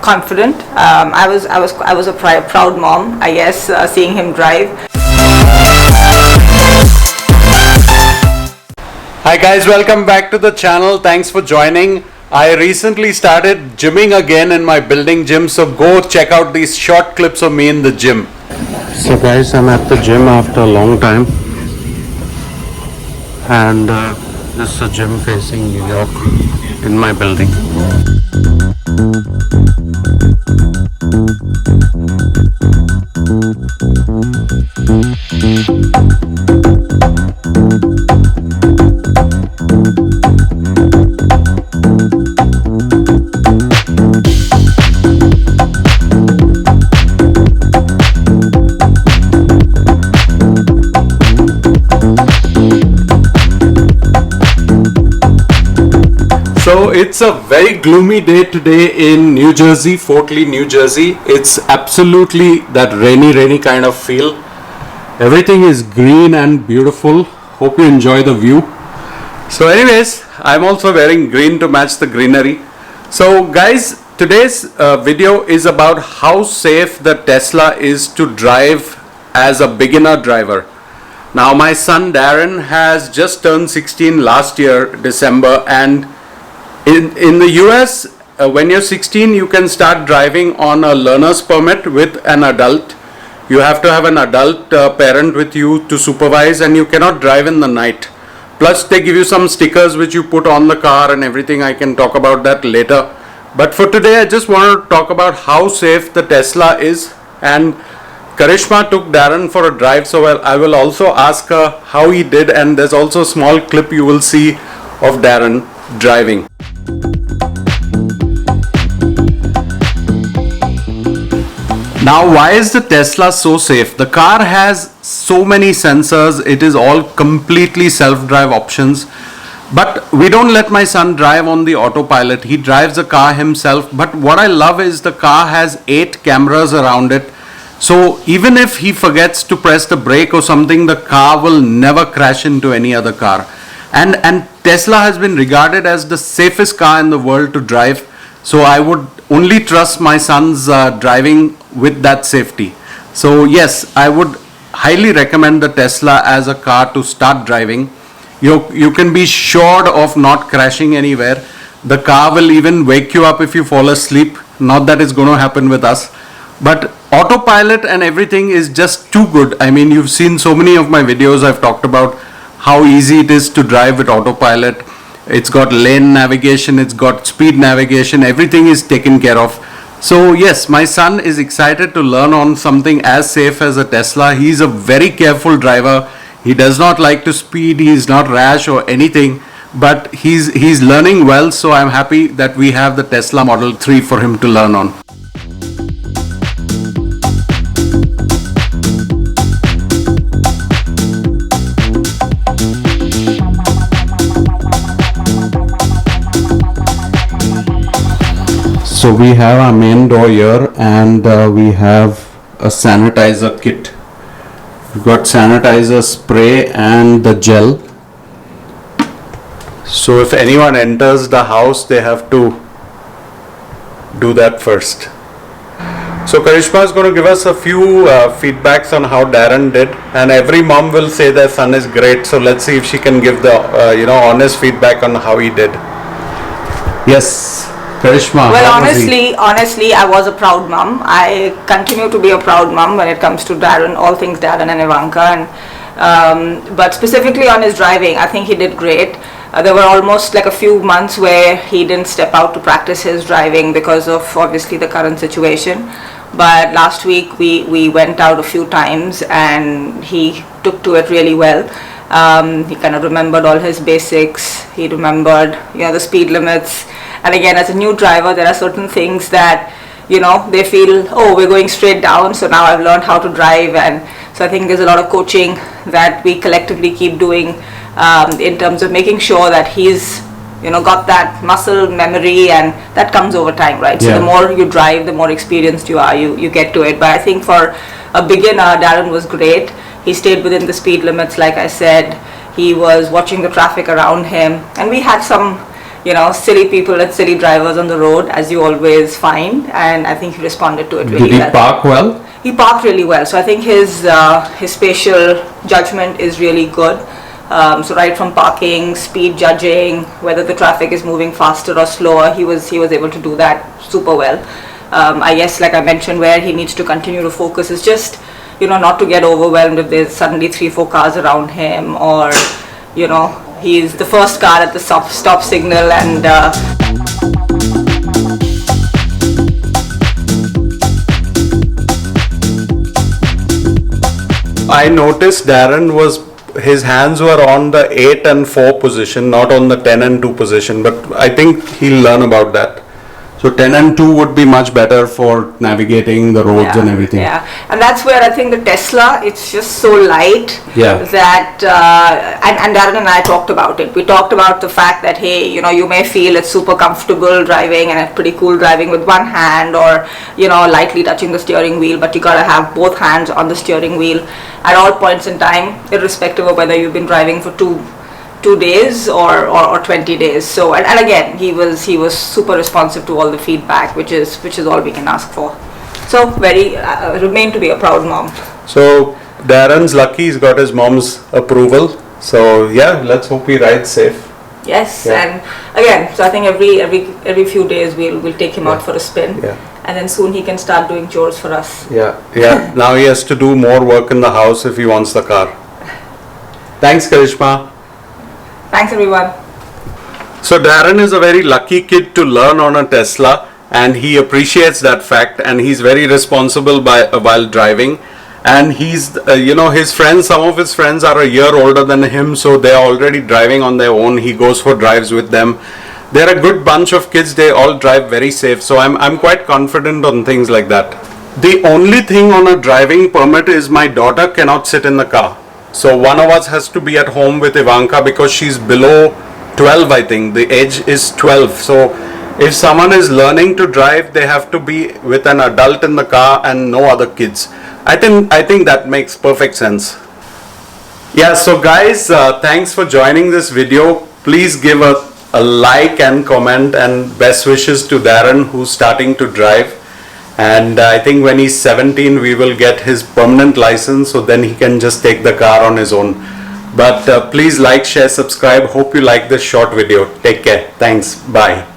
confident. I was a proud mom, I guess, seeing him drive. Hi guys, welcome back to the channel. Thanks for joining. I recently started gymming again in my building gym, so go check out these short clips of me in the gym. So guys, I'm at the gym after a long time, and this is a gym facing New York in my building. So it's a very gloomy day today in New Jersey, Fort Lee, New Jersey. It's absolutely that rainy kind of feel. Everything is green and beautiful. Hope you enjoy the view. So anyways, I'm also wearing green to match the greenery. So guys, today's video is about how safe the Tesla is to drive as a beginner driver. Now my son Darren has just turned 16 last year, December, and in the US, when you're 16, you can start driving on a learner's permit with an adult. You have to have an adult parent with you to supervise, and you cannot drive in the night. Plus, they give you some stickers which you put on the car and everything. I can talk about that later. But for today, I just want to talk about how safe the Tesla is. And Karishma took Darren for a drive, so I will also ask her how he did. And there's also a small clip you will see of Darren driving. Now, why is the Tesla so safe? The car has so many sensors. It is all completely self-drive options. But we don't let my son drive on the autopilot. He drives the car himself. But what I love is the car has 8 cameras around it. So even if he forgets to press the brake or something, the car will never crash into any other car. And Tesla has been regarded as the safest car in the world to drive. So I would only trust my son's driving with that safety. So yes, I would highly recommend the Tesla as a car to start driving. You can be sure of not crashing anywhere. The car will even wake you up if you fall asleep. Not that it's going to happen with us. But autopilot and everything is just too good. I mean, you've seen so many of my videos. I've talked about how easy it is to drive with autopilot. It's got lane navigation, it's got speed navigation, everything is taken care of. So yes, my son is excited to learn on something as safe as a Tesla. He's a very careful driver. He does not like to speed, he's not rash or anything, but he's learning well, so I'm happy that we have the Tesla Model 3 for him to learn on. So we have our main door here, and we have a sanitizer kit. We've got sanitizer spray and the gel. So if anyone enters the house, they have to do that first. So Karishma is going to give us a few feedbacks on how Darren did, and every mom will say their son is great. So let's see if she can give the honest feedback on how he did. Yes. Karishma, well, honestly, I was a proud mom. I continue to be a proud mom when it comes to Darren, all things Darren and Ivanka. But specifically on his driving, I think he did great. There were almost like a few months where he didn't step out to practice his driving because of obviously the current situation. But last week we went out a few times and he took to it really well. He kind of remembered all his basics. He remembered, the speed limits. And again, as a new driver, there are certain things that, they feel, oh, we're going straight down. So now I've learned how to drive. And so I think there's a lot of coaching that we collectively keep doing in terms of making sure that he's, got that muscle memory, and that comes over time, right? Yeah. So the more you drive, the more experienced you are, you get to it. But I think for a beginner, Darren was great. He stayed within the speed limits, like I said. He was watching the traffic around him, and we had some silly people and silly drivers on the road, as you always find, and I think he responded to it really Did he well. park well? He parked really well, so I think his spatial judgment is really good. So right from parking, speed judging, whether the traffic is moving faster or slower, he was able to do that super well. I guess, like I mentioned, where he needs to continue to focus is just, not to get overwhelmed if there's suddenly 3-4 cars around him, or, he's the first car at the stop signal, and I noticed his hands were on the 8 and 4 position, not on the 10 and 2 position, but I think he'll learn about that. So 10 and 2 would be much better for navigating the roads and everything. Yeah, and that's where I think the Tesla, it's just so light that, and Darren and I talked about it. We talked about the fact that, hey, you may feel it's super comfortable driving and it's pretty cool driving with one hand, or, lightly touching the steering wheel, but you gotta have both hands on the steering wheel at all points in time, irrespective of whether you've been driving for two days or 20 days. So and again, he was super responsive to all the feedback, which is all we can ask for. So very remain to be a proud mom. So Darren's lucky, he's got his mom's approval. So yeah, let's hope he rides safe. Yes, and again, so I think every few days we'll take him out for a spin. And then soon he can start doing chores for us. Now he has to do more work in the house if he wants the car. Thanks, Karishma. Thanks, everyone. So Darren is a very lucky kid to learn on a Tesla, and he appreciates that fact, and he's very responsible while driving. And he's, his friends, some of his friends are a year older than him, so they're already driving on their own. He goes for drives with them. They're a good bunch of kids. They all drive very safe, so I'm quite confident on things like that. The only thing on a driving permit is my daughter cannot sit in the car. So one of us has to be at home with Ivanka because she's below 12, I think. The age is 12. So if someone is learning to drive, they have to be with an adult in the car and no other kids. I think that makes perfect sense. Yeah, so guys, thanks for joining this video. Please give a like and comment, and best wishes to Darren, who's starting to drive. And I think when he's 17 we will get his permanent license, so then he can just take the car on his own. But please like, share, subscribe. Hope you like this short video. Take care. Thanks. Bye.